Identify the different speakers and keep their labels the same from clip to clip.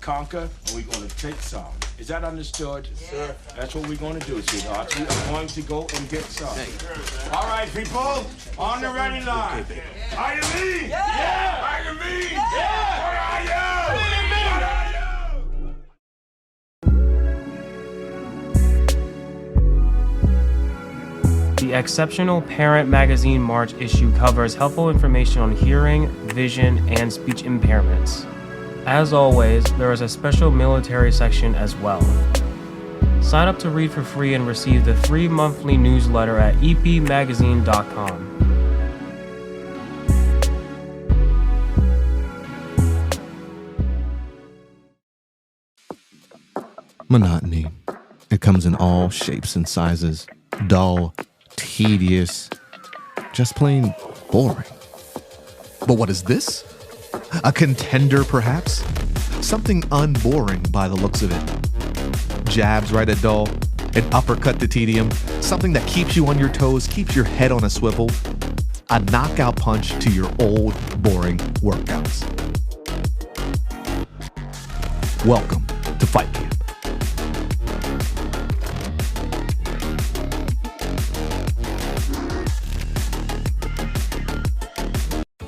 Speaker 1: conquer and we're going to take some. Is that understood? Yes, sir. That's what we're going to do, sweetheart. We are going to go and get some. All right, people, on the ready line. Are you me? Yeah! Are you me? Yeah! What are you? What are you?
Speaker 2: The Exceptional Parent Magazine March issue covers helpful information on hearing, vision, and speech impairments. As always, there is a special military section as well. Sign up to read for free and receive the free monthly newsletter at epmagazine.com.
Speaker 3: Monotony. It comes in all shapes and sizes. Dull, tedious, just plain boring. But what is this? A contender, perhaps? Something unboring by the looks of it. Jabs right at dull, an uppercut to tedium, something that keeps you on your toes, keeps your head on a swivel, a knockout punch to your old, boring workouts. Welcome to Fight Camp.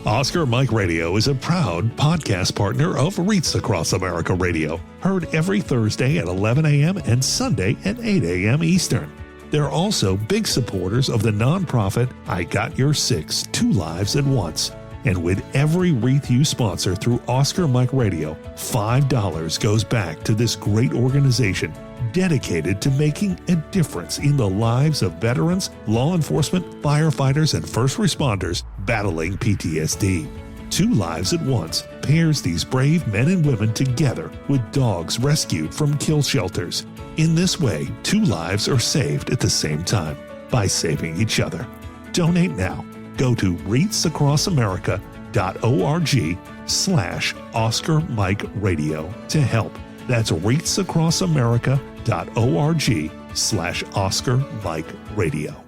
Speaker 4: Oscar Mike Radio is a proud podcast partner of Reach Across America Radio, heard every Thursday at 11 a.m. and Sunday at 8 a.m. Eastern. They're also big supporters of the nonprofit I Got Your Six, Two Lives at Once. And with every wreath you sponsor through Oscar Mike Radio, $5 goes back to this great organization dedicated to making a difference in the lives of veterans, law enforcement, firefighters, and first responders battling PTSD. Two Lives at Once pairs these brave men and women together with dogs rescued from kill shelters. In this way, two lives are saved at the same time by saving each other. Donate now. Go to reachacrossamerica.org/Oscar Mike Radio to help. That's reachacrossamerica.org/Oscar Mike Radio.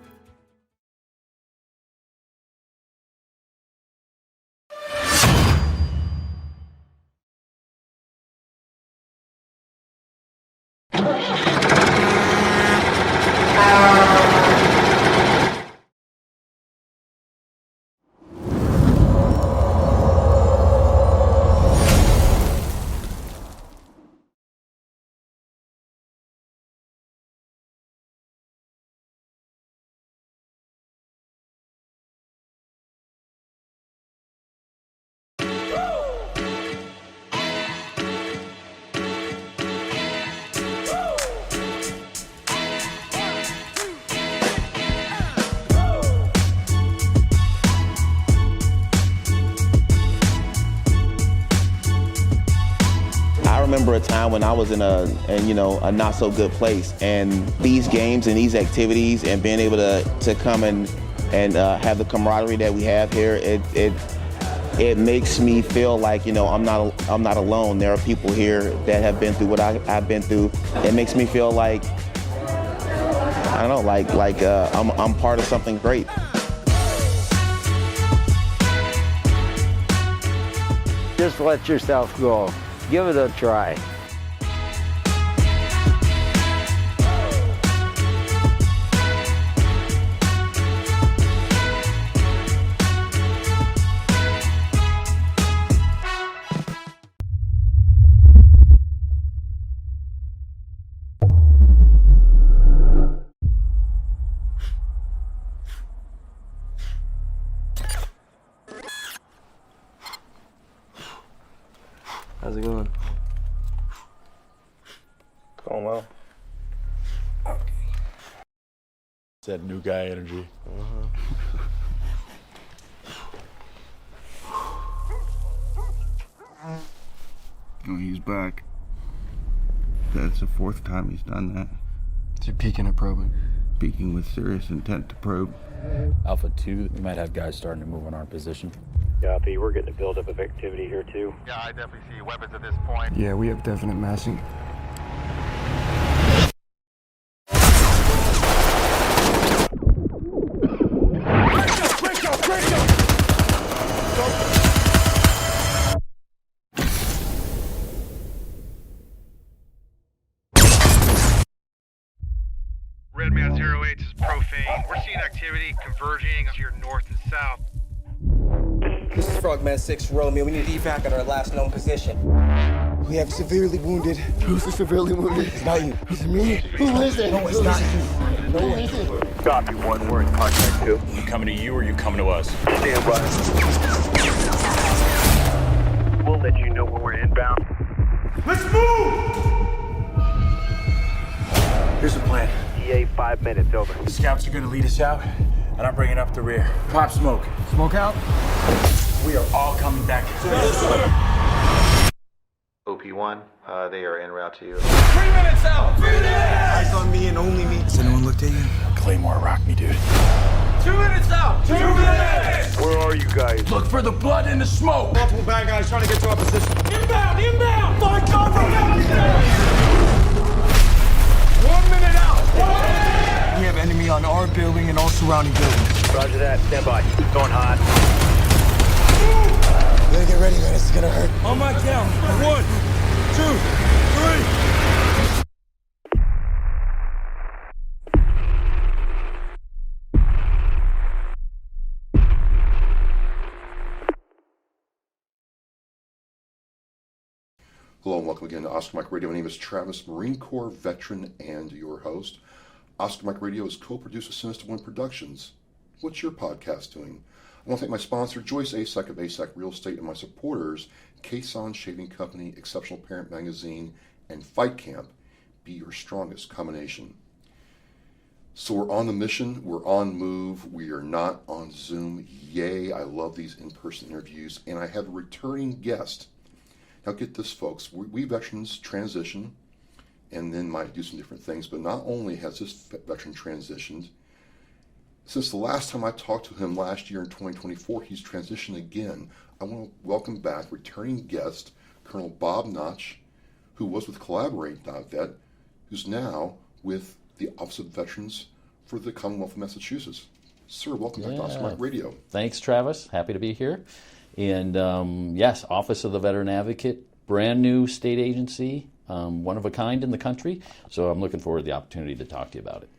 Speaker 5: I remember a time when I was in a not so good place, and these games and these activities and being able to come and have the camaraderie that we have here, it makes me feel like I'm not alone. There are people here that have been through what I've been through. It makes me feel like I don't know, like I'm part of something great.
Speaker 6: Just let yourself go. Give it a try.
Speaker 2: How's it going?
Speaker 7: Going well. It's that new guy energy.
Speaker 8: Oh, he's back. That's the fourth time he's done that.
Speaker 2: Is he peeking or probing?
Speaker 8: Speaking with serious intent to probe.
Speaker 9: Alpha 2, we might have guys starting to move on our position.
Speaker 10: Copy, we're getting a buildup of activity here too.
Speaker 11: Yeah, I definitely see weapons at this point.
Speaker 2: Yeah, we have definite massing.
Speaker 11: We're seeing activity converging to your north and south.
Speaker 12: This is Frogman 6 Romeo. We need evac at our last known position. We have severely wounded.
Speaker 8: Who's the severely wounded?
Speaker 12: It's not you.
Speaker 8: Is it me? Who is it?
Speaker 12: No, it's not you.
Speaker 8: No, is it?
Speaker 11: Copy 1, we're in contact 2.
Speaker 10: You coming to you or you coming to us?
Speaker 11: Stand by. We'll let you know when we're inbound.
Speaker 1: Let's move!
Speaker 12: Here's the plan.
Speaker 11: EA 5 minutes, over.
Speaker 12: The scouts are gonna lead us out, and I'm bringing up the rear. Pop smoke.
Speaker 8: Smoke out?
Speaker 12: We are all coming back.
Speaker 13: OP1, they are en route to you.
Speaker 12: 3 minutes out! 3 minutes! Eyes on me and only me. Has anyone looked at you?
Speaker 10: Claymore rock me, dude.
Speaker 12: 2 minutes out! 2 minutes!
Speaker 11: Where are you guys?
Speaker 12: Look for the blood and the smoke!
Speaker 1: Multiple bad guys trying to get to our position.
Speaker 12: Inbound! Inbound! Find cover!
Speaker 1: 1 minute out!
Speaker 12: We have enemy on our building and all surrounding buildings.
Speaker 11: Roger that, stand by. Going hot.
Speaker 12: You gotta get ready, man. This is gonna hurt.
Speaker 1: On my count. 1, 2, 3.
Speaker 14: Hello and welcome again to Oscar Mike Radio. My name is Travis, Marine Corps veteran and your host. Oscar Mike Radio is co-produced with Sinister One Productions. What's your podcast doing? I want to thank my sponsor, Joyce ASAC of ASAC Real Estate, and my supporters, Kason Shaving Company, Exceptional Parent Magazine, and Fight Camp. Be your strongest combination. So we're on the mission. We're on move. We are not on Zoom. Yay, I love these in-person interviews. And I have a returning guest. Now get this, folks. We veterans transition and then might do some different things. But not only has this veteran transitioned, since the last time I talked to him last year in 2024, he's transitioned again. I want to welcome back returning guest, Colonel Bob Notch, who was with Collaborate.vet, who's now with the Office of Veterans for the Commonwealth of Massachusetts. Sir, welcome back to Oscar Mike Radio.
Speaker 9: Thanks, Travis. Happy to be here. And yes, Office of the Veteran Advocate, brand new state agency, one of a kind in the country. So I'm looking forward to the opportunity to talk to you about it.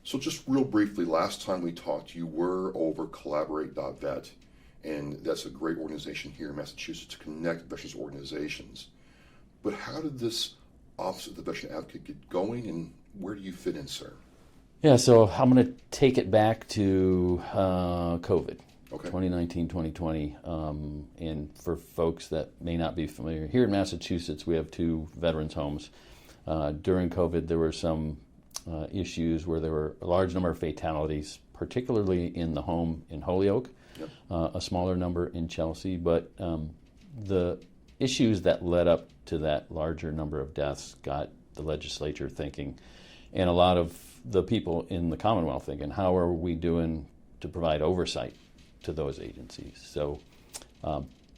Speaker 14: So just real briefly, last time we talked, you were over Collaborate.vet, and that's a great organization here in Massachusetts to connect veterans organizations. But how did this Office of the Veteran Advocate get going, and where do you fit in, sir?
Speaker 9: Yeah, so I'm going to take it back to COVID.
Speaker 14: Okay.
Speaker 9: 2019, 2020, and for folks that may not be familiar, here in Massachusetts we have 2 veterans homes. During COVID there were some issues where there were a large number of fatalities, particularly in the home in Holyoke,
Speaker 14: Yep.
Speaker 9: A smaller number in Chelsea, but the issues that led up to that larger number of deaths got the legislature thinking, and a lot of the people in the Commonwealth thinking, how are we doing to provide oversight to those agencies? So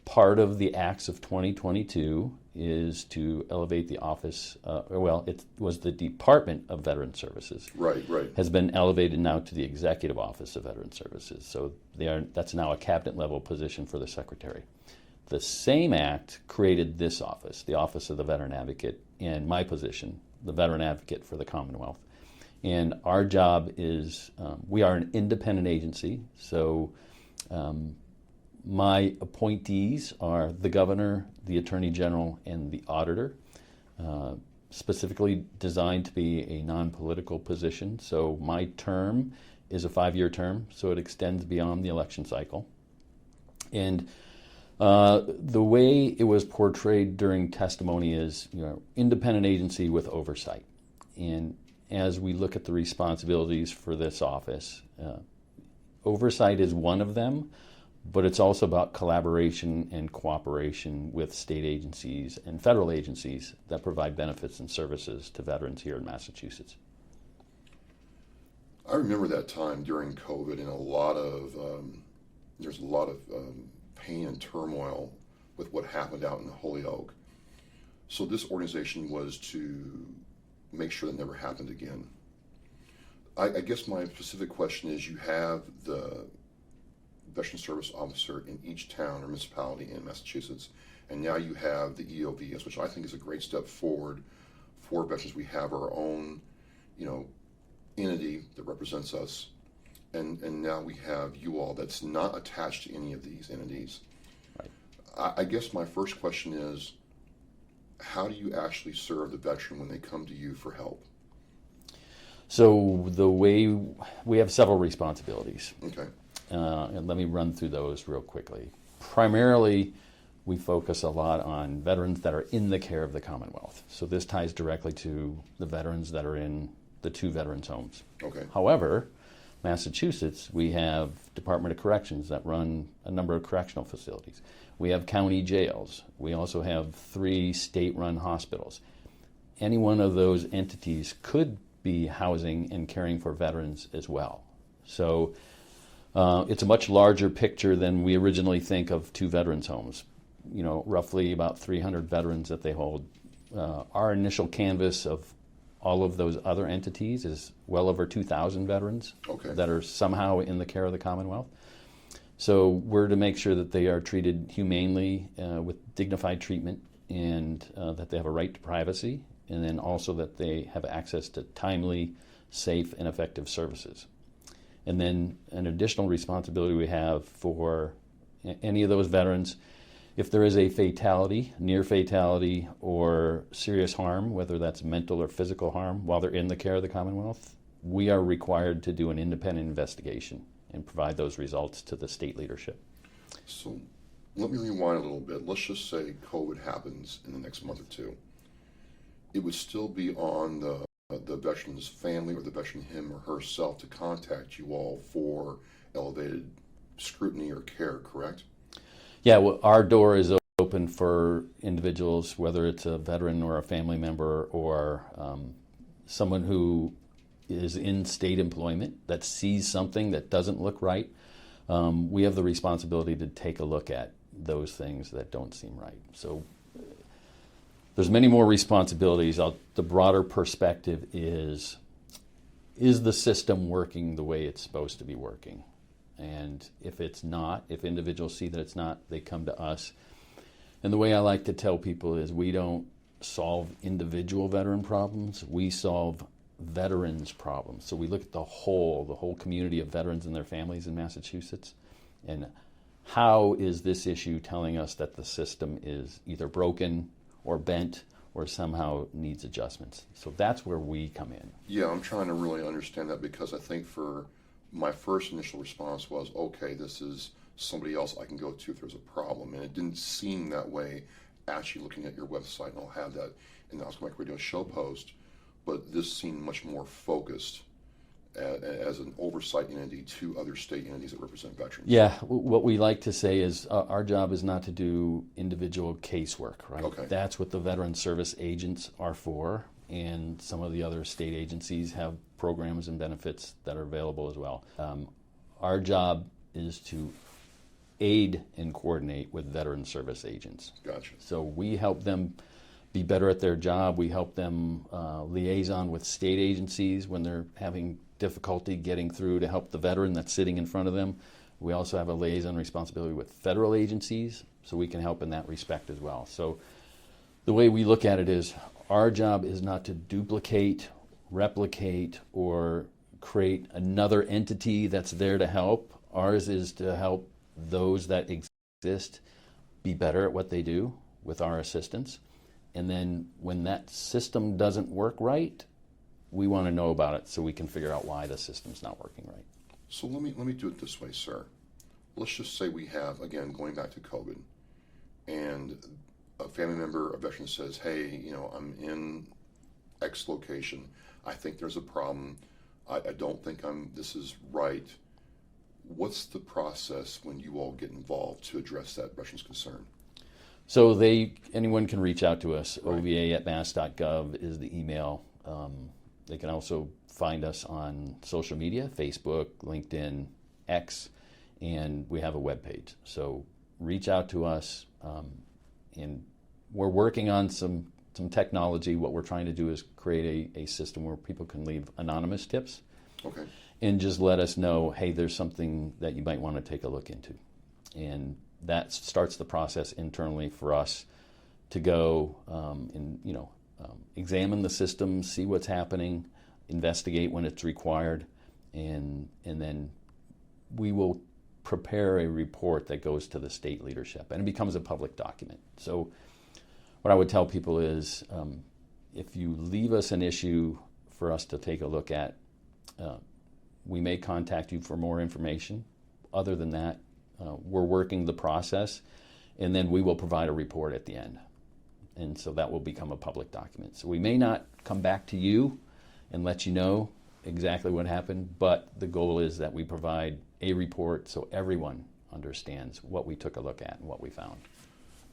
Speaker 9: part of the acts of 2022 is to elevate the office, it was the Department of Veteran Services.
Speaker 14: Right.
Speaker 9: Has been elevated now to the Executive Office of Veteran Services. So that's now a cabinet level position for the Secretary. The same act created this office, the Office of the Veteran Advocate, and my position, the Veteran Advocate for the Commonwealth. And our job is, we are an independent agency, so my appointees are the governor, the attorney general, and the auditor, specifically designed to be a non-political position. So my term is a 5-year term, so it extends beyond the election cycle. And the way it was portrayed during testimony is, independent agency with oversight. And as we look at the responsibilities for this office, oversight is one of them, but it's also about collaboration and cooperation with state agencies and federal agencies that provide benefits and services to veterans here in Massachusetts.
Speaker 14: I remember that time during COVID, and there's a lot of pain and turmoil with what happened out in Holyoke. So this organization was to make sure that never happened again. I guess my specific question is, you have the Veteran Service Officer in each town or municipality in Massachusetts, and now you have the EOVS, which I think is a great step forward for veterans. We have our own, entity that represents us. and now we have you all that's not attached to any of these entities.
Speaker 9: Right.
Speaker 14: I guess my first question is, how do you actually serve the veteran when they come to you for help?
Speaker 9: So the way we have several responsibilities.
Speaker 14: Okay.
Speaker 9: And let me run through those real quickly. Primarily, we focus a lot on veterans that are in the care of the Commonwealth. So this ties directly to the veterans that are in the 2 veterans' homes.
Speaker 14: Okay.
Speaker 9: However, Massachusetts, we have Department of Corrections that run a number of correctional facilities. We have county jails. We also have 3 state-run hospitals. Any one of those entities could be housing and caring for veterans as well. So it's a much larger picture than we originally think of 2 veterans' homes. You know, roughly about 300 veterans that they hold. Our initial canvas of all of those other entities is well over 2,000 veterans that are somehow in the care of the Commonwealth. So we're to make sure that they are treated humanely with dignified treatment, and that they have a right to privacy, and then also that they have access to timely, safe, and effective services. And then an additional responsibility we have for any of those veterans, if there is a fatality, near fatality, or serious harm, whether that's mental or physical harm, while they're in the care of the Commonwealth, we are required to do an independent investigation and provide those results to the state leadership.
Speaker 14: So let me rewind a little bit. Let's just say COVID happens in the next month or 2. It would still be on the veteran's family or the veteran him or herself to contact you all for elevated scrutiny or care, correct?
Speaker 9: Yeah, well, our door is open for individuals, whether it's a veteran or a family member or someone who is in state employment that sees something that doesn't look right. We have the responsibility to take a look at those things that don't seem right. So there's many more responsibilities. The broader perspective is the system working the way it's supposed to be working? And if it's not, if individuals see that it's not, they come to us. And the way I like to tell people is we don't solve individual veteran problems, we solve veterans problems. So we look at the whole community of veterans and their families in Massachusetts, and how is this issue telling us that the system is either broken or bent or somehow needs adjustments. So that's where we come in.
Speaker 14: Yeah, I'm trying to really understand that, because I think for my first initial response was, okay, this is somebody else I can go to if there's a problem. And it didn't seem that way actually looking at your website, and I'll have that in the Oscar Mike Radio show post. But this seemed much more focused as an oversight entity to other state entities that represent veterans.
Speaker 9: Yeah, what we like to say is our job is not to do individual casework, right?
Speaker 14: Okay.
Speaker 9: That's what the veteran service agents are for, and some of the other state agencies have programs and benefits that are available as well. Our job is to aid and coordinate with veteran service agents.
Speaker 14: Gotcha.
Speaker 9: So we help them be better at their job. We help them liaison with state agencies when they're having difficulty getting through to help the veteran that's sitting in front of them. We also have a liaison responsibility with federal agencies, so we can help in that respect as well. So the way we look at it is our job is not to duplicate, replicate, or create another entity that's there to help. Ours is to help those that exist be better at what they do with our assistance. And then when that system doesn't work right, we want to know about it so we can figure out why the system's not working right.
Speaker 14: So let me do it this way, sir. Let's just say we have, again, going back to COVID, and a family member, a veteran says, hey, I'm in X location. I think there's a problem. I don't think this is right. What's the process when you all get involved to address that veteran's concern?
Speaker 9: So anyone can reach out to us. Right. OVA@mass.gov is the email. They can also find us on social media, Facebook, LinkedIn, X, and we have a webpage. So reach out to us, and we're working on some technology. What we're trying to do is create a system where people can leave anonymous tips.
Speaker 14: Okay.
Speaker 9: And just let us know, hey, there's something that you might want to take a look into. And that starts the process internally for us to go and examine the system, see what's happening, investigate when it's required, and then we will prepare a report that goes to the state leadership, and it becomes a public document. So what I would tell people is, if you leave us an issue for us to take a look at, we may contact you for more information. Other than that, we're working the process, and then we will provide a report at the end. And so that will become a public document. So we may not come back to you and let you know exactly what happened, but the goal is that we provide a report so everyone understands what we took a look at and what we found.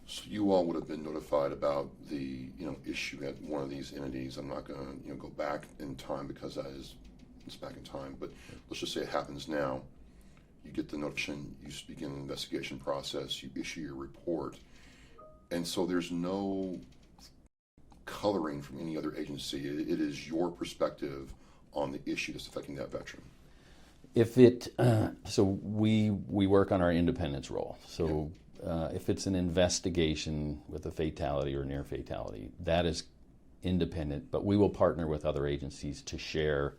Speaker 14: So you all would have been notified about the issue at one of these entities. I'm not going to go back in time because it's back in time, but let's just say it happens now. You get the notification, you begin an investigation process, you issue your report, and so there's no coloring from any other agency. It is your perspective on the issue that's affecting that veteran.
Speaker 9: If it, so we work on our independence role. So if it's an investigation with a fatality or near fatality, that is independent, but we will partner with other agencies to share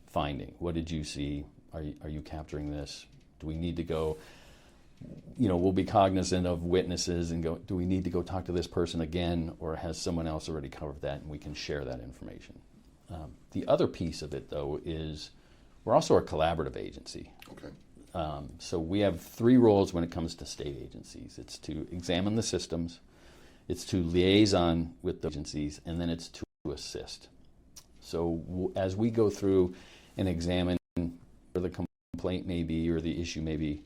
Speaker 9: finding. What did you see? Are you capturing this? Do we need to go, we'll be cognizant of witnesses and go, do we need to go talk to this person again, or has someone else already covered that, and we can share that information. The other piece of it, though, is we're also a collaborative agency.
Speaker 14: Okay.
Speaker 9: So we have three roles when it comes to state agencies. It's to examine the systems, it's to liaison with the agencies, and then it's to assist. So as we go through and examine where the complaint may be or the issue may be,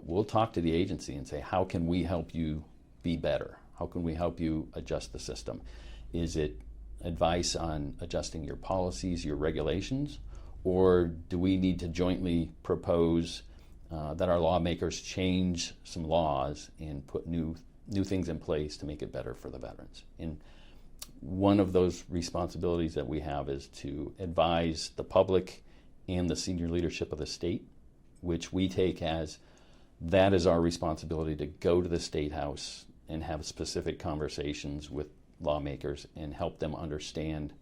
Speaker 9: we'll talk to the agency and say, how can we help you be better? How can we help you adjust the system? Is it advice on adjusting your policies, your regulations, or do we need to jointly propose that our lawmakers change some laws and put new things in place to make it better for the veterans? And one of those responsibilities that we have is to advise the public and the senior leadership of the state, which we take as that is our responsibility to go to the State House and have specific conversations with lawmakers and help them understand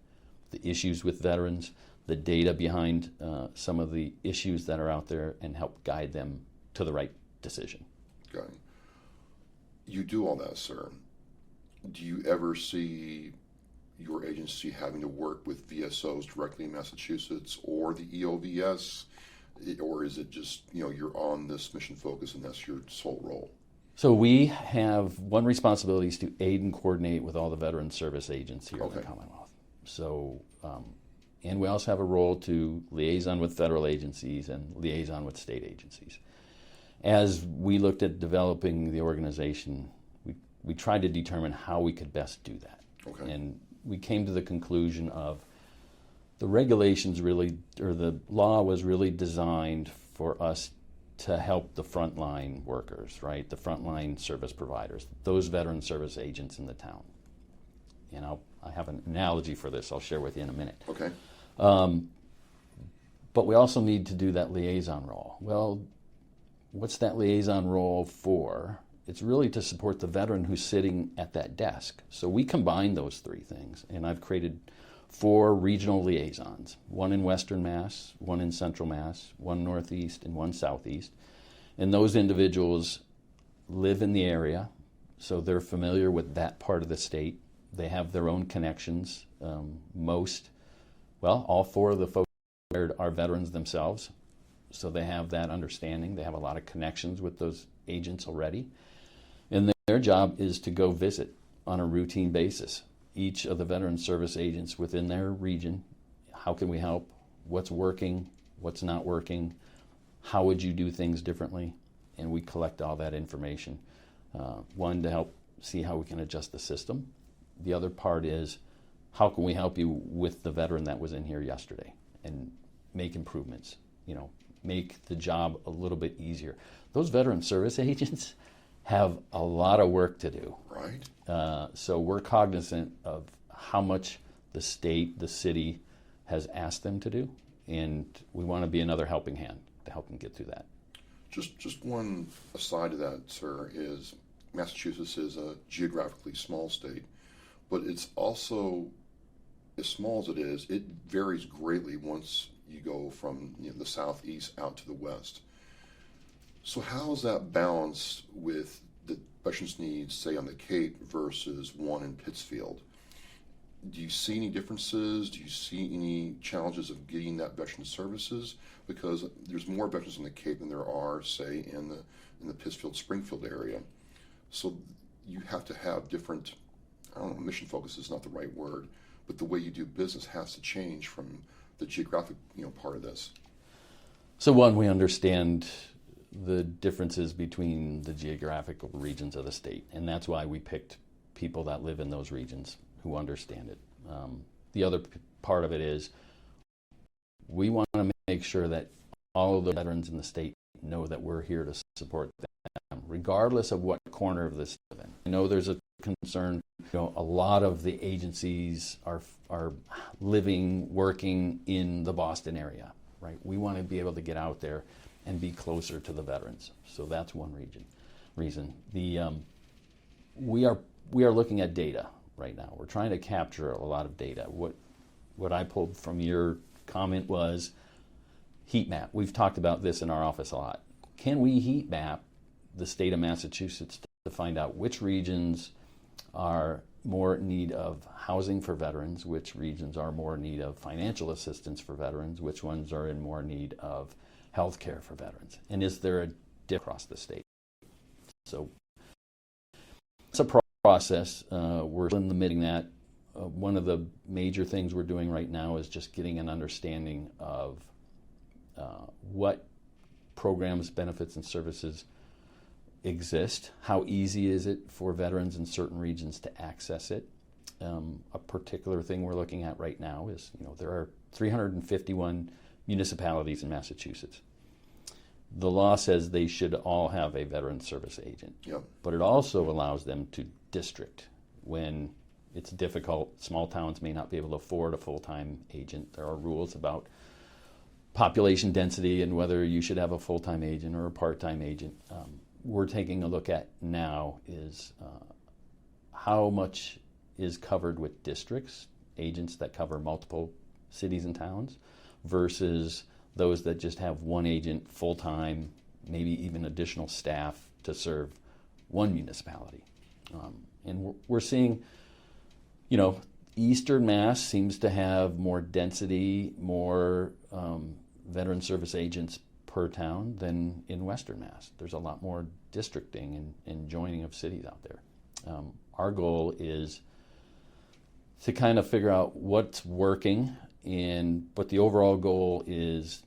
Speaker 9: the issues with veterans, the data behind some of the issues that are out there, and help guide them to the right decision.
Speaker 14: Okay. You do all that, sir. Do you ever see your agency having to work with VSOs directly in Massachusetts or the EOVS, or is it just, you're on this mission focus and that's your sole role?
Speaker 9: So we have one responsibility is to aid and coordinate with all the veteran service agents here in the Commonwealth. So, and we also have a role to liaison with federal agencies and liaison with state agencies. As we looked at developing the organization, we tried to determine how we could best do that.
Speaker 14: Okay.
Speaker 9: And we came to the conclusion of the regulations really, or the law was really designed for us to help the frontline workers, right? The frontline service providers, those veteran service agents in the town. And I have an analogy for this I'll share with you in a minute.
Speaker 14: Okay.
Speaker 9: But we also need to do that liaison role. Well, what's that liaison role for? It's really to support the veteran who's sitting at that desk. So we combine those three things, and I've created 4 regional liaisons, one in Western Mass, one in Central Mass, one Northeast, and one Southeast. And those individuals live in the area, so they're familiar with that part of the state. They have their own connections. All 4 of the folks are veterans themselves, so they have that understanding. They have a lot of connections with those agents already. And their job is to go visit on a routine basis each of the veteran service agents within their region. How can we help? What's working? What's not working? How would you do things differently? And we collect all that information. One, to help see how we can adjust the system. The other part is, how can we help you with the veteran that was in here yesterday and make improvements, make the job a little bit easier. Those veteran service agents have a lot of work to do.
Speaker 14: Right.
Speaker 9: So we're cognizant of how much the state, the city has asked them to do, and we want to be another helping hand to help them get through that.
Speaker 14: Just one aside to that, sir, is Massachusetts is a geographically small state, but it's also, as small as it is, it varies greatly once you go from the southeast out to the west. So how is that balanced with the veterans' needs, say, on the Cape versus one in Pittsfield? Do you see any differences? Do you see any challenges of getting that veteran services? Because there's more veterans on the Cape than there are, say, in the Pittsfield, Springfield area. So you have to have different, I don't know, mission focus is not the right word, but the way you do business has to change from the geographic, part of this.
Speaker 9: So one, we understand the differences between the geographical regions of the state, and that's why we picked people that live in those regions who understand it. The other part of it is we want to make sure that all of the veterans in the state know that we're here to support them, regardless of what corner of this they live in. I know there's a concern. A lot of the agencies are living, working in the Boston area, right? We want to be able to get out there and be closer to the veterans. So that's one reason. We are looking at data right now. We're trying to capture a lot of data. What I pulled from your comment was heat map. We've talked about this in our office a lot. Can we heat map the state of Massachusetts to find out which regions are more in need of housing for veterans, which regions are more in need of financial assistance for veterans, which ones are in more need of health care for veterans, and is there a difference across the state? So it's a process. We're in the middle of that. One of the major things we're doing right now is just getting an understanding of what programs, benefits, and services exist. How easy is it for veterans in certain regions to access it? A particular thing we're looking at right now is, there are 351 municipalities in Massachusetts. The law says they should all have a veteran service agent, but it also allows them to district when it's difficult. Small towns may not be able to afford a full-time agent. There are rules about population density and whether you should have a full-time agent or a part-time agent. We're taking a look at now is how much is covered with districts, agents that cover multiple cities and towns, versus those that just have one agent full-time, maybe even additional staff to serve one municipality. And we're seeing, Eastern Mass seems to have more density, more veteran service agents per town than in Western Mass. There's a lot more districting and joining of cities out there. Our goal is to kind of figure out what's working, but the overall goal is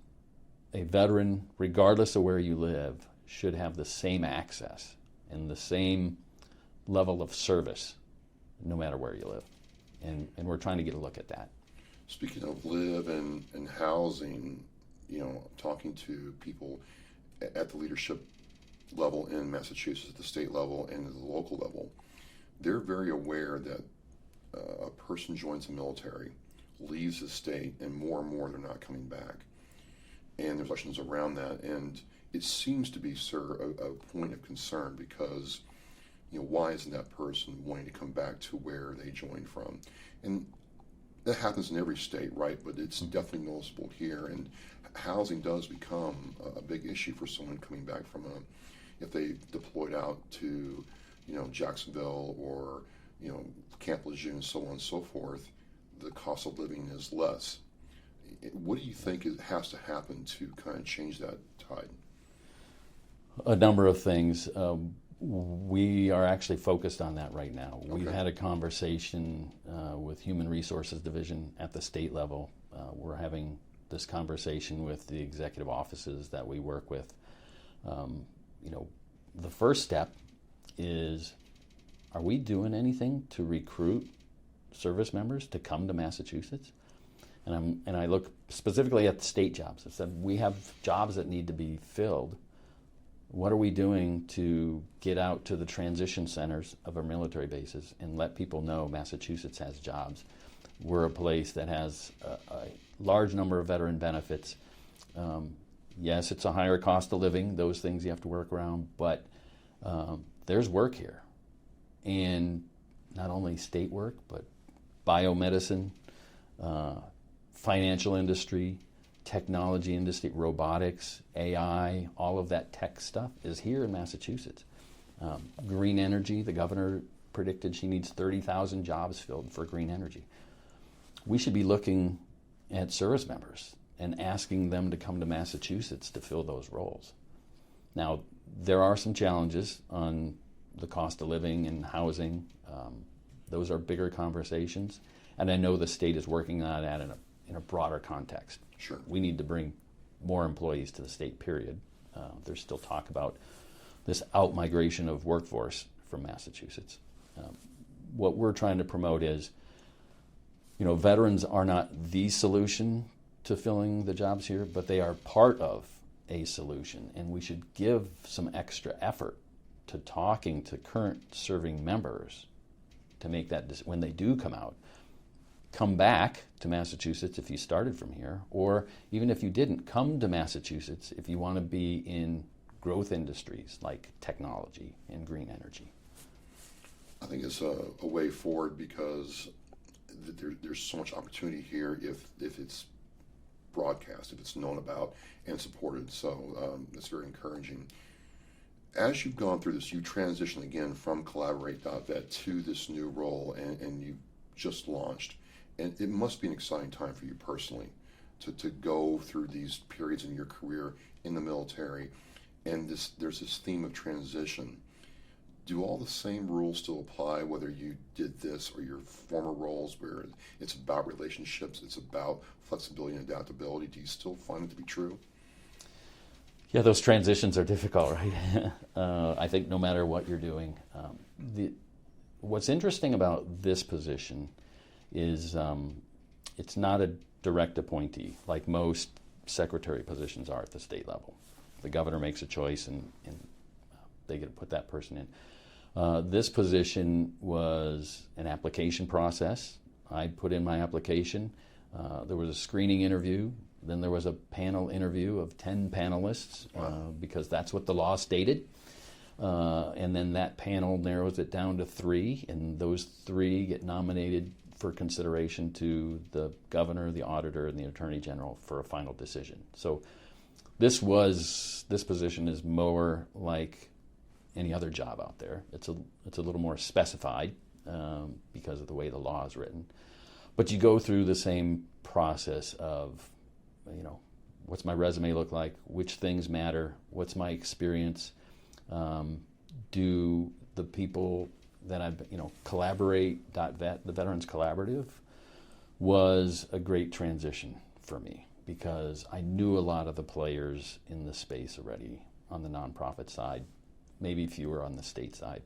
Speaker 9: a veteran, regardless of where you live, should have the same access and the same level of service no matter where you live. And we're trying to get a look at that.
Speaker 14: Speaking of live and housing, talking to people at the leadership level in Massachusetts, at the state level and at the local level, they're very aware that a person joins the military, leaves the state, and more they're not coming back. And there's questions around that, and it seems to be, sir, a point of concern because, why isn't that person wanting to come back to where they joined from? And that happens in every state, right? But it's definitely noticeable here, and housing does become a big issue for someone coming back from if they deployed out to, Jacksonville or, Camp Lejeune, so on and so forth, the cost of living is less. What do you think has to happen to kind of change that tide?
Speaker 9: A number of things. We are actually focused on that right now. Okay. We've had a conversation with Human Resources Division at the state level. We're having this conversation with the executive offices that we work with. The first step is, are we doing anything to recruit service members to come to Massachusetts? And I look specifically at the state jobs. I said, we have jobs that need to be filled. What are we doing to get out to the transition centers of our military bases and let people know Massachusetts has jobs? We're a place that has a large number of veteran benefits. Yes, it's a higher cost of living. Those things you have to work around, but there's work here. And not only state work, but biomedicine, financial industry, technology industry, robotics, AI, all of that tech stuff is here in Massachusetts. Green energy, the governor predicted she needs 30,000 jobs filled for green energy. We should be looking at service members and asking them to come to Massachusetts to fill those roles. Now, there are some challenges on the cost of living and housing. Those are bigger conversations, and I know the state is working on that in a broader context.
Speaker 14: Sure.
Speaker 9: We need to bring more employees to the state, period. There's still talk about this out-migration of workforce from Massachusetts. What we're trying to promote is, veterans are not the solution to filling the jobs here, but they are part of a solution, and we should give some extra effort to talking to current serving members to make that, when they do come out, come back to Massachusetts if you started from here, or even if you didn't, come to Massachusetts if you want to be in growth industries like technology and green energy.
Speaker 14: I think it's a way forward because there's so much opportunity here if it's broadcast, if it's known about and supported. So it's very encouraging. As you've gone through this, you transition again from Collaborate.vet to this new role, and you just launched. And it must be an exciting time for you personally to go through these periods in your career in the military. And there's this theme of transition. Do all the same rules still apply, whether you did this or your former roles, where it's about relationships, it's about flexibility and adaptability? Do you still find it to be true?
Speaker 9: Yeah, those transitions are difficult, right? I think no matter what you're doing. What's interesting about this position is it's not a direct appointee like most secretary positions are at the state level. The governor makes a choice and they get to put that person in. This position was an application process. I put in my application. There was a screening interview. Then there was a panel interview of 10 panelists because that's what the law stated. And then that panel narrows it down to 3, and those 3 get nominated for consideration to the governor, the auditor, and the attorney general for a final decision. So this position is more like any other job out there. It's a little more specified because of the way the law is written. But you go through the same process of, what's my resume look like? Which things matter? What's my experience? Do the people that I've, Collaborate.vet, the Veterans Collaborative, was a great transition for me because I knew a lot of the players in the space already on the nonprofit side, maybe fewer on the state side.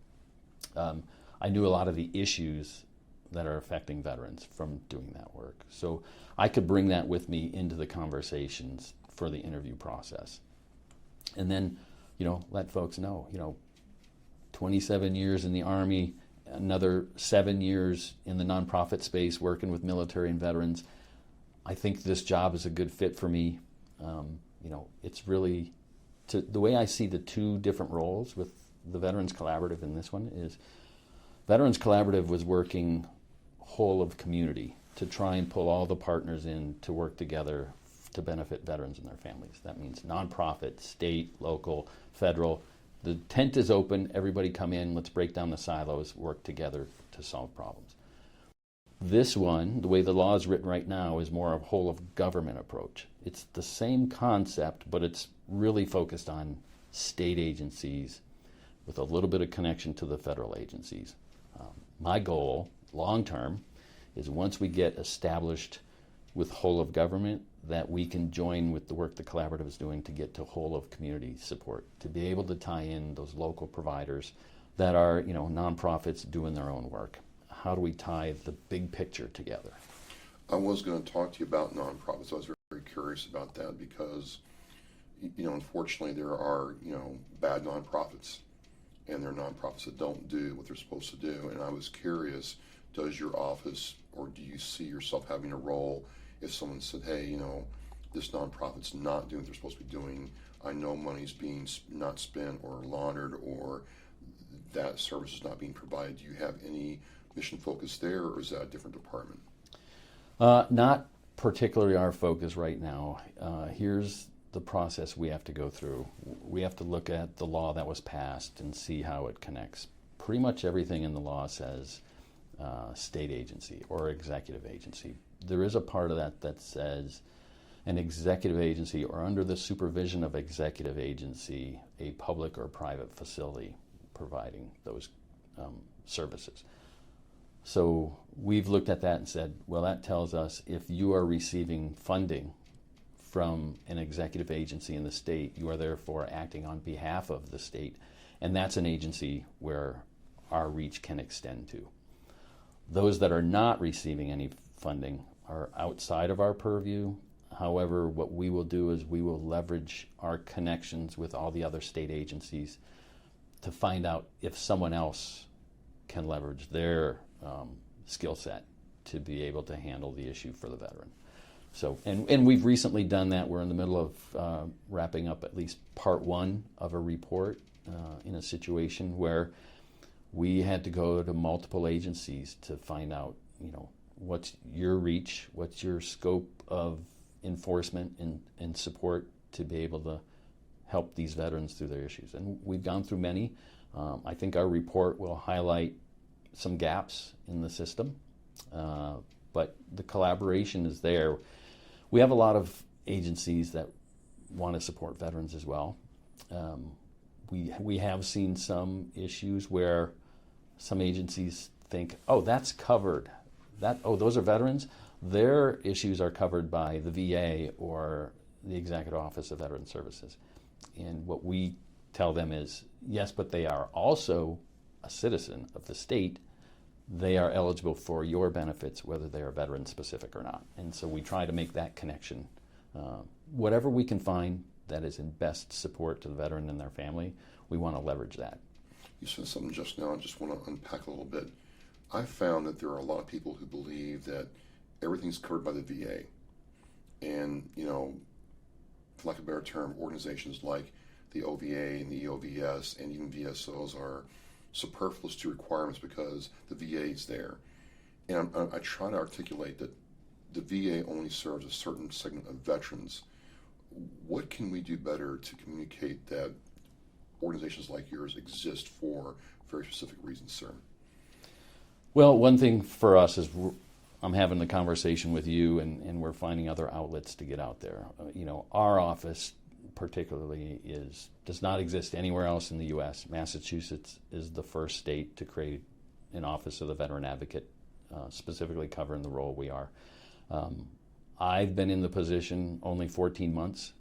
Speaker 9: I knew a lot of the issues that are affecting veterans from doing that work. So I could bring that with me into the conversations for the interview process. And then, let folks know, 27 years in the Army, another 7 years in the nonprofit space working with military and veterans. I think this job is a good fit for me. It's really, the way I see the 2 different roles with the Veterans Collaborative and this one is, Veterans Collaborative was working whole of community to try and pull all the partners in to work together to benefit veterans and their families. That means nonprofit, state, local, federal. The tent is open, everybody come in, let's break down the silos, work together to solve problems. This one, the way the law is written right now, is more of a whole of government approach. It's the same concept, but it's really focused on state agencies with a little bit of connection to the federal agencies. My goal, long term, is once we get established with whole of government, that we can join with the work the collaborative is doing to get to whole of community support, to be able to tie in those local providers that are, nonprofits doing their own work. How do we tie the big picture together?
Speaker 14: I was going to talk to you about nonprofits. I was very curious about that because, unfortunately there are, bad nonprofits, and there are nonprofits that don't do what they're supposed to do. And I was curious, does your office, or do you see yourself having a role if someone said, hey, this nonprofit's not doing what they're supposed to be doing, I know money's being not spent or laundered, or that service is not being provided. Do you have any mission focus there, or is that a different department?
Speaker 9: Not particularly our focus right now. Here's the process we have to go through. We have to look at the law that was passed and see how it connects. Pretty much everything in the law says state agency or executive agency. There is a part of that that says an executive agency, or under the supervision of executive agency, a public or private facility providing those services. So we've looked at that and said, well, that tells us if you are receiving funding from an executive agency in the state, you are therefore acting on behalf of the state, and that's an agency where our reach can extend to. Those that are not receiving any funding are outside of our purview. However, what we will do is we will leverage our connections with all the other state agencies to find out if someone else can leverage their skill set to be able to handle the issue for the veteran. So, and we've recently done that. We're in the middle of wrapping up at least part one of a report in a situation where we had to go to multiple agencies to find out, what's your reach, what's your scope of enforcement and support to be able to help these veterans through their issues. And we've gone through many. I think our report will highlight some gaps in the system, but the collaboration is there. We have a lot of agencies that want to support veterans as well. We have seen some issues where some agencies think, oh, that's covered. Those are veterans. Their issues are covered by the VA or the Executive Office of Veteran Services. And what we tell them is, yes, but they are also a citizen of the state. They are eligible for your benefits, whether they are veteran specific or not. And so we try to make that connection. Whatever we can find that is in best support to the veteran and their family, we want to leverage that.
Speaker 14: You said something just now, I just want to unpack a little bit. I found that there are a lot of people who believe that everything's covered by the VA. And, for lack of a better term, organizations like the OVA and the EOVS and even VSOs are superfluous to requirements because the VA is there. And I try to articulate that the VA only serves a certain segment of veterans. What can we do better to communicate that organizations like yours exist for very specific reasons, sir?
Speaker 9: Well, one thing for us is I'm having the conversation with you, and we're finding other outlets to get out there. Our office particularly does not exist anywhere else in the U.S. Massachusetts is the first state to create an Office of the Veteran Advocate, specifically covering the role we are. I've been in the position only 14 months,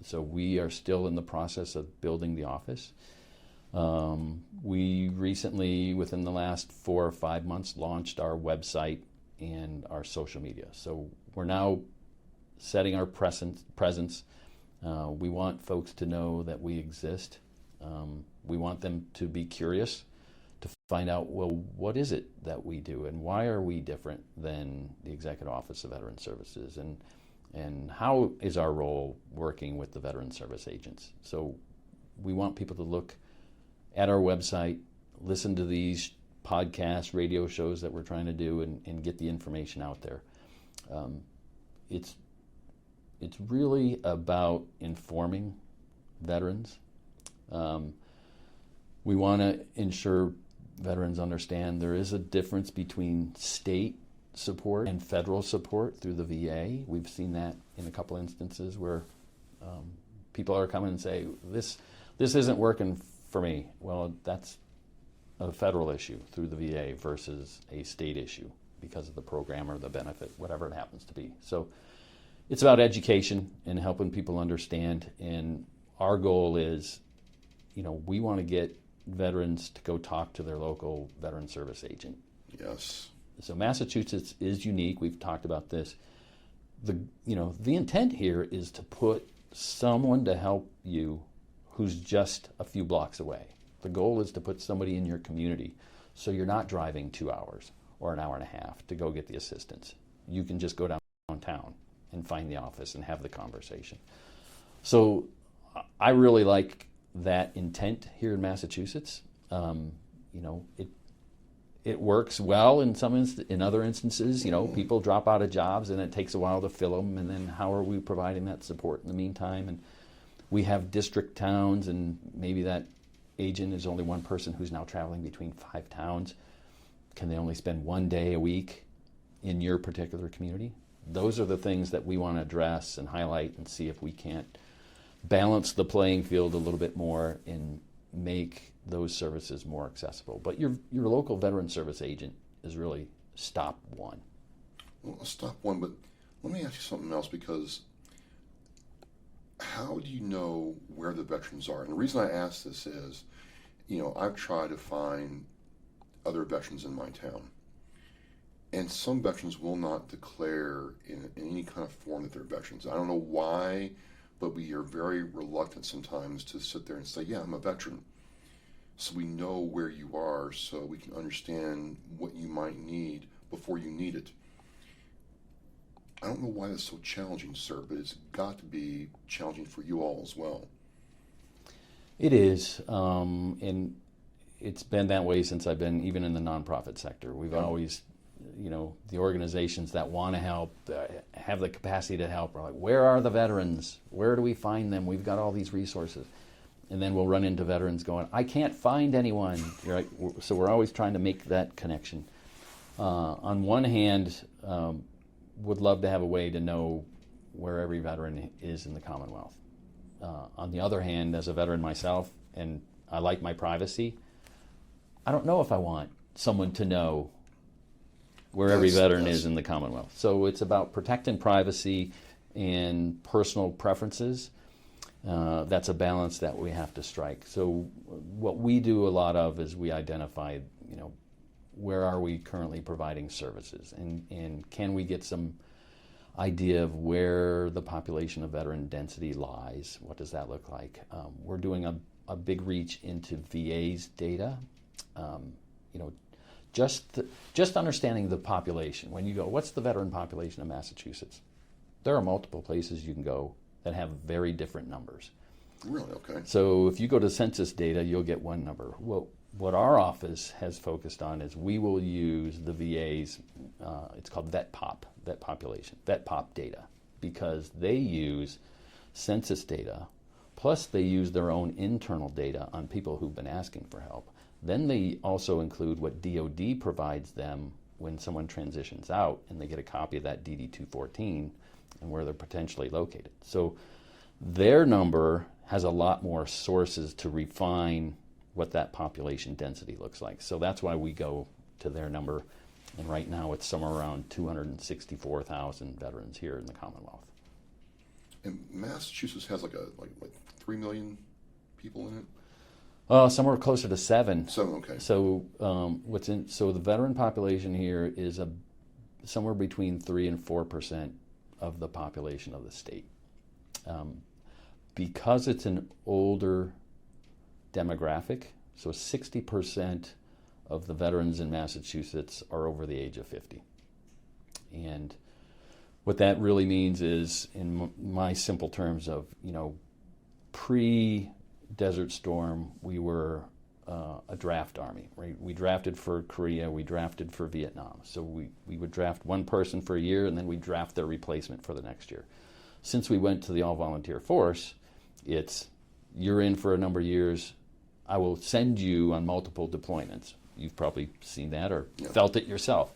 Speaker 9: so we are still in the process of building the office. We recently, within the last 4 or 5 months, launched our website and our social media. So we're now setting our presence. We want folks to know that we exist. We want them to be curious, to find out, well, what is it that we do and why are we different than the Executive Office of Veteran Services, and how is our role working with the Veteran Service agents. So we want people to look at our website, listen to these podcasts, radio shows that we're trying to do, and get the information out there. It's really about informing veterans. We want to ensure veterans understand there is a difference between state support and federal support through the VA. We've seen that in a couple instances where people are coming and say, this isn't working for me. Well, that's a federal issue through the VA versus a state issue because of the program or the benefit, whatever it happens to be. So it's about education and helping people understand. And our goal is, we want to get veterans to go talk to their local veteran service agent.
Speaker 14: Yes.
Speaker 9: So Massachusetts is unique. We've talked about this. The intent here is to put someone to help you who's just a few blocks away. The goal is to put somebody in your community so you're not driving 2 hours or an hour and a half to go get the assistance. You can just go downtown and find the office and have the conversation. So I really like that intent here in Massachusetts. it works well in in other instances. People drop out of jobs and it takes a while to fill them, and then how are we providing that support in the meantime? And we have district towns, and maybe that agent is only one person who's now traveling between 5 towns. Can they only spend 1 day a week in your particular community? Those are the things that we want to address and highlight and see if we can't balance the playing field a little bit more and make those services more accessible. But your local veteran service agent is really stop one.
Speaker 14: Well, stop one, but let me ask you something else, because how do you know where the veterans are? And the reason I ask this is, I've tried to find other veterans in my town, and some veterans will not declare in any kind of form that they're veterans. I don't know why, but we are very reluctant sometimes to sit there and say, yeah, I'm a veteran. So we know where you are, so we can understand what you might need before you need it. I don't know why that's so challenging, sir, but it's got to be challenging for you all as well.
Speaker 9: It is, and it's been that way since I've been even in the nonprofit sector. We've always, the organizations that want to help, have the capacity to help, are like, where are the veterans? Where do we find them? We've got all these resources. And then we'll run into veterans going, I can't find anyone. Right? So we're always trying to make that connection. On one hand, would love to have a way to know where every veteran is in the Commonwealth. On the other hand, as a veteran myself, and I like my privacy, I don't know if I want someone to know where every veteran is in the Commonwealth. So it's about protecting privacy and personal preferences. That's a balance that we have to strike. So what we do a lot of is we identify, where are we currently providing services, and can we get some idea of where the population of veteran density lies? What does that look like? We're doing a big reach into VA's data. Just understanding the population. When you go, what's the veteran population of Massachusetts? There are multiple places you can go that have very different numbers.
Speaker 14: Really? Okay.
Speaker 9: So if you go to census data, you'll get one number. Well, what our office has focused on is we will use the VA's, it's called vet population data, because they use census data, plus they use their own internal data on people who've been asking for help. Then they also include what DOD provides them when someone transitions out, and they get a copy of that DD-214 and where they're potentially located. So their number has a lot more sources to refine what that population density looks like. So that's why we go to their number, and right now it's somewhere around 264,000 veterans here in the Commonwealth.
Speaker 14: And Massachusetts has like 3 million people in it?
Speaker 9: Somewhere closer to 7.
Speaker 14: 7, okay.
Speaker 9: So so the veteran population here is somewhere between 3 and 4% of the population of the state. Because it's an older demographic, so 60% of the veterans in Massachusetts are over the age of 50. And what that really means is, in my simple terms of, pre-Desert Storm, we were a draft army, right? We drafted for Korea, we drafted for Vietnam. So we would draft one person for a year, and then we'd draft their replacement for the next year. Since we went to the all-volunteer force, it's you're in for a number of years, I will send you on multiple deployments. You've probably seen that or felt it yourself.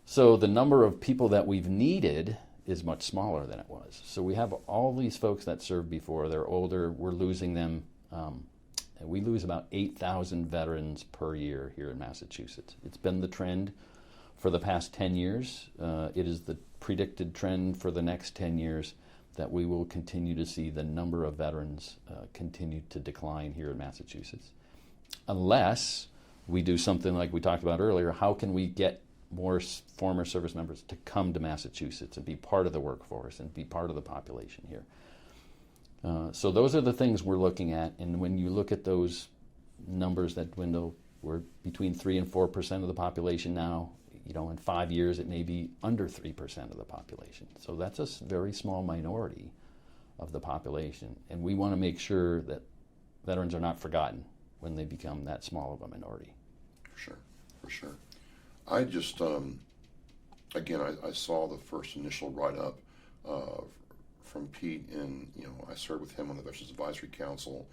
Speaker 9: So the number of people that we've needed is much smaller than it was. So we have all these folks that served before, they're older, we're losing them. We lose about 8,000 veterans per year here in Massachusetts. It's been the trend for the past 10 years. It is the predicted trend for the next 10 years that we will continue to see the number of veterans continue to decline here in Massachusetts. Unless we do something like we talked about earlier, how can we get more former service members to come to Massachusetts and be part of the workforce and be part of the population here? So those are the things we're looking at, and when you look at those numbers that dwindle, we're between 3 and 4% of the population now. In 5 years it may be under 3% of the population. So that's a very small minority of the population, and we want to make sure that veterans are not forgotten when they become that small of a minority.
Speaker 14: For For sure. I just, again, I saw the first initial write-up from Pete, and, I started with him on the Veterans Advisory Council,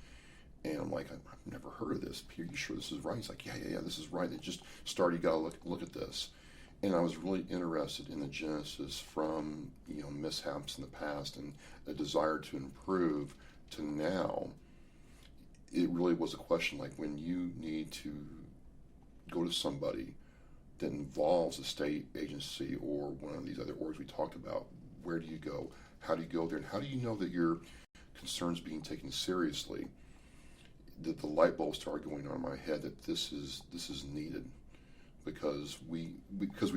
Speaker 14: and I'm like, I've never heard of this. Pete, are you sure this is right? He's like, yeah, this is right. It just started, you got to look at this. And I was really interested in the genesis from, mishaps in the past and a desire to improve to now. It really was a question like when you need to go to somebody that involves a state agency or one of these other orgs we talked about, where do you go? How do you go there? And how do you know that your concerns being taken seriously? That the light bulb started going on in my head that this is needed. Because we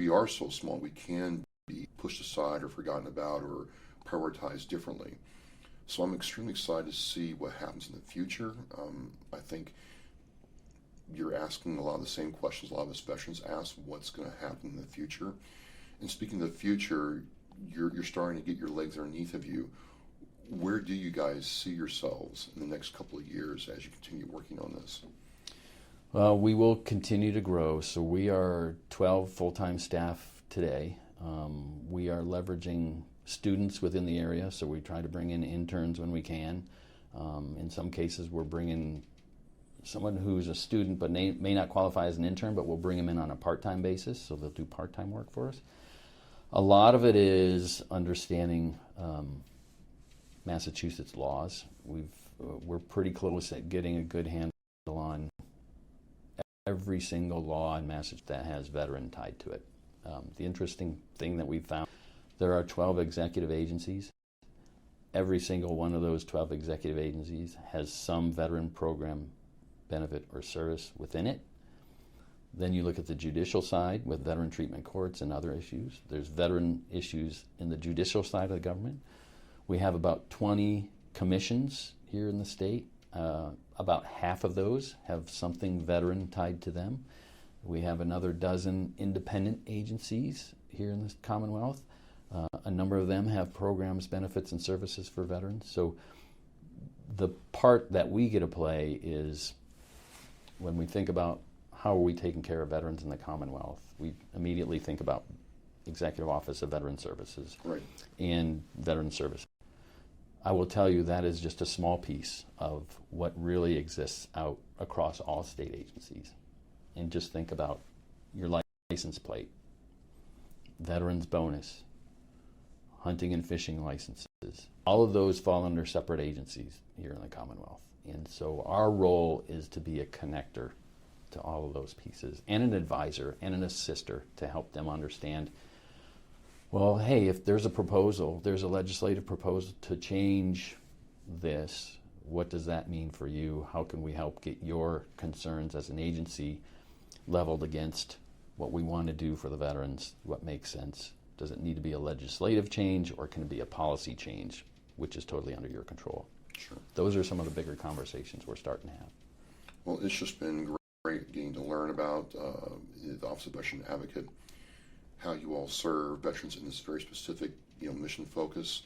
Speaker 14: are so small, we can be pushed aside or forgotten about or prioritized differently. So I'm extremely excited to see what happens in the future. I think you're asking a lot of the same questions a lot of us veterans ask, what's going to happen in the future? And speaking of the future, you're starting to get your legs underneath of you. Where do you guys see yourselves in the next couple of years as you continue working on this?
Speaker 9: Well, we will continue to grow. So we are 12 full-time staff today. We are leveraging students within the area, so we try to bring in interns when we can. In some cases, we're bringing someone who's a student but may not qualify as an intern, but we'll bring them in on a part-time basis, so they'll do part-time work for us. A lot of it is understanding Massachusetts laws. We're pretty close at getting a good handle on every single law in Massachusetts that has veteran tied to it. The interesting thing that we've found, there are 12 executive agencies. Every single one of those 12 executive agencies has some veteran program, benefit, or service within it. Then you look at the judicial side with veteran treatment courts and other issues. There's veteran issues in the judicial side of the government. We have about 20 commissions here in the state. About half of those have something veteran tied to them. We have another dozen independent agencies here in the Commonwealth. A number of them have programs, benefits, and services for veterans. So the part that we get to play is when we think about how are we taking care of veterans in the Commonwealth, we immediately think about Executive Office of Veteran Services and Veteran Services. I will tell you that is just a small piece of what really exists out across all state agencies. And just think about your license plate, veterans bonus, hunting and fishing licenses. All of those fall under separate agencies here in the Commonwealth. And so our role is to be a connector to all of those pieces and an advisor and an assister to help them understand, well, hey, if there's a proposal, there's a legislative proposal to change this, what does that mean for you? How can we help get your concerns as an agency leveled against what we want to do for the veterans? What makes sense? Does it need to be a legislative change, or can it be a policy change, which is totally under your control?
Speaker 14: Sure.
Speaker 9: Those are some of the bigger conversations we're starting to have.
Speaker 14: Well, it's just been great getting to learn about the Office of Veteran Advocate, how you all serve veterans in this very specific, mission focus.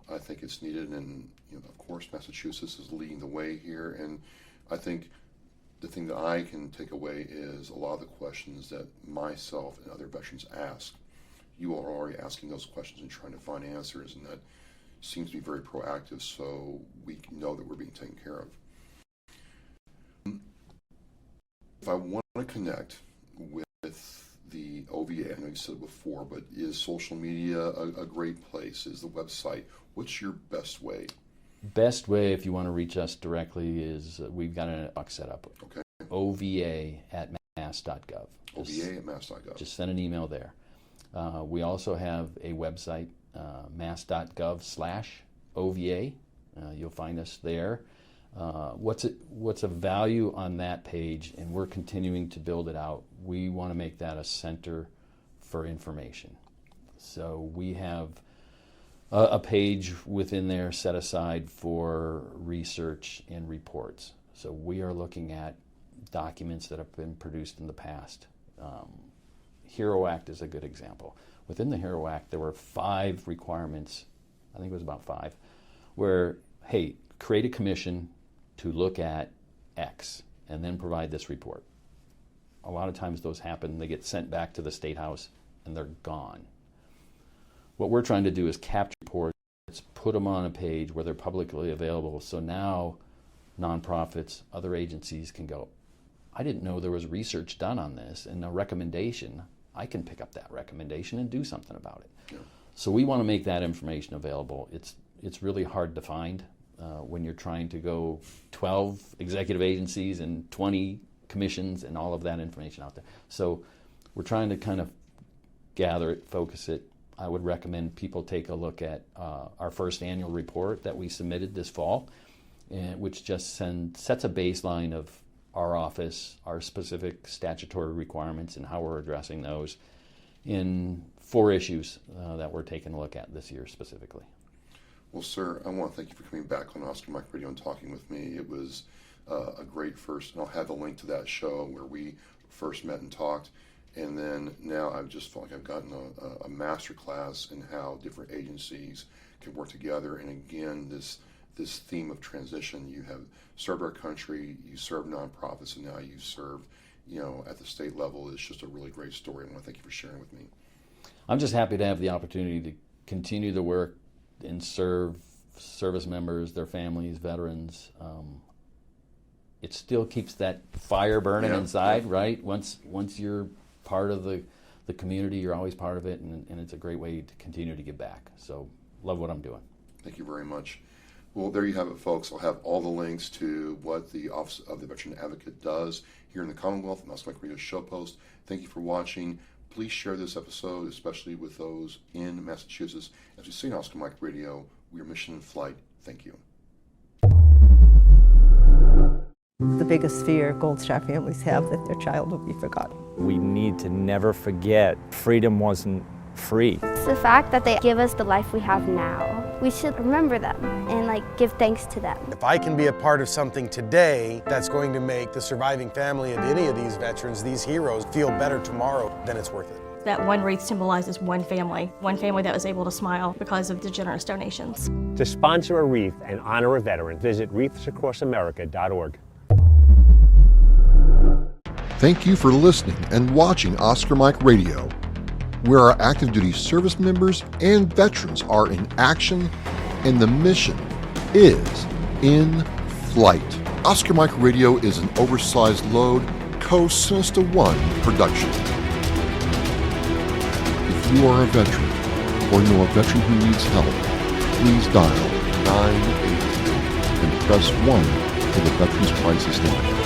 Speaker 14: I think it's needed, and of course, Massachusetts is leading the way here. And I think the thing that I can take away is a lot of the questions that myself and other veterans ask. You all are already asking those questions and trying to find answers, and that seems to be very proactive, so we know that we're being taken care of. If I want to connect with the OVA, I know you said it before, but is social media a great place? Is the website? What's your best way?
Speaker 9: Best way, if you want to reach us directly, is we've got an box set up.
Speaker 14: Okay.
Speaker 9: OVA@mass.gov.
Speaker 14: OVA@mass.gov.
Speaker 9: Just send an email there. We also have a website, mass.gov/OVA. You'll find us there. What's a value on that page, and we're continuing to build it out. We want to make that a center for information. So we have a page within there set aside for research and reports. So we are looking at documents that have been produced in the past. HERO Act is a good example. Within the HERO Act, there were 5 requirements, I think it was about 5, where, hey, create a commission to look at X and then provide this report. a lot of times those happen, they get sent back to the State House and they're gone. What we're trying to do is capture reports, put them on a page where they're publicly available, so now nonprofits, other agencies can go, I didn't know there was research done on this, and a recommendation, I can pick up that recommendation and do something about it.
Speaker 14: Yeah.
Speaker 9: So we want to make that information available. It's really hard to find when you're trying to go 12 executive agencies and 20 commissions and all of that information out there. So we're trying to kind of gather it, focus it. I would recommend people take a look at our first annual report that we submitted this fall, which just sets a baseline of our office, our specific statutory requirements, and how we're addressing those in 4 issues that we're taking a look at this year specifically.
Speaker 14: Well, sir, I want to thank you for coming back on Oscar Mike Radio and talking with me. It was a great first, and I'll have the link to that show where we first met and talked. And then now I've just felt like I've gotten a master class in how different agencies can work together. And again, this theme of transition, you have served our country, you served nonprofits, and now you serve, at the state level. It's just a really great story. I want to thank you for sharing with me.
Speaker 9: I'm just happy to have the opportunity to continue the work and serve service members, their families, veterans. It still keeps that fire burning inside, right? Once you're part of the community, you're always part of it, and it's a great way to continue to give back. So love what I'm doing.
Speaker 14: Thank you very much. Well, there you have it, folks. I'll have all the links to what the Office of the Veteran Advocate does here in the Commonwealth and Oscar Mike Radio show post. Thank you for watching. Please share this episode, especially with those in Massachusetts. As we say in Oscar Mike Radio, we are mission in flight. Thank you.
Speaker 15: The biggest fear Gold Star families have that their child will be forgotten.
Speaker 16: We need to never forget freedom wasn't free.
Speaker 17: It's the fact that they give us the life we have now. We should remember them and give thanks to them.
Speaker 12: If I can be a part of something today that's going to make the surviving family of any of these veterans, these heroes, feel better tomorrow, then it's worth it.
Speaker 18: That one wreath symbolizes one family that was able to smile because of the generous donations.
Speaker 19: To sponsor a wreath and honor a veteran, visit wreathsacrossamerica.org.
Speaker 14: Thank you for listening and watching Oscar Mike Radio, where our active duty service members and veterans are in action and the mission is in flight. Oscar Mike Radio is an oversized load co-Sinister One production. If you are a veteran or know a veteran who needs help, please dial 988 and press 1 for the Veterans Crisis Line.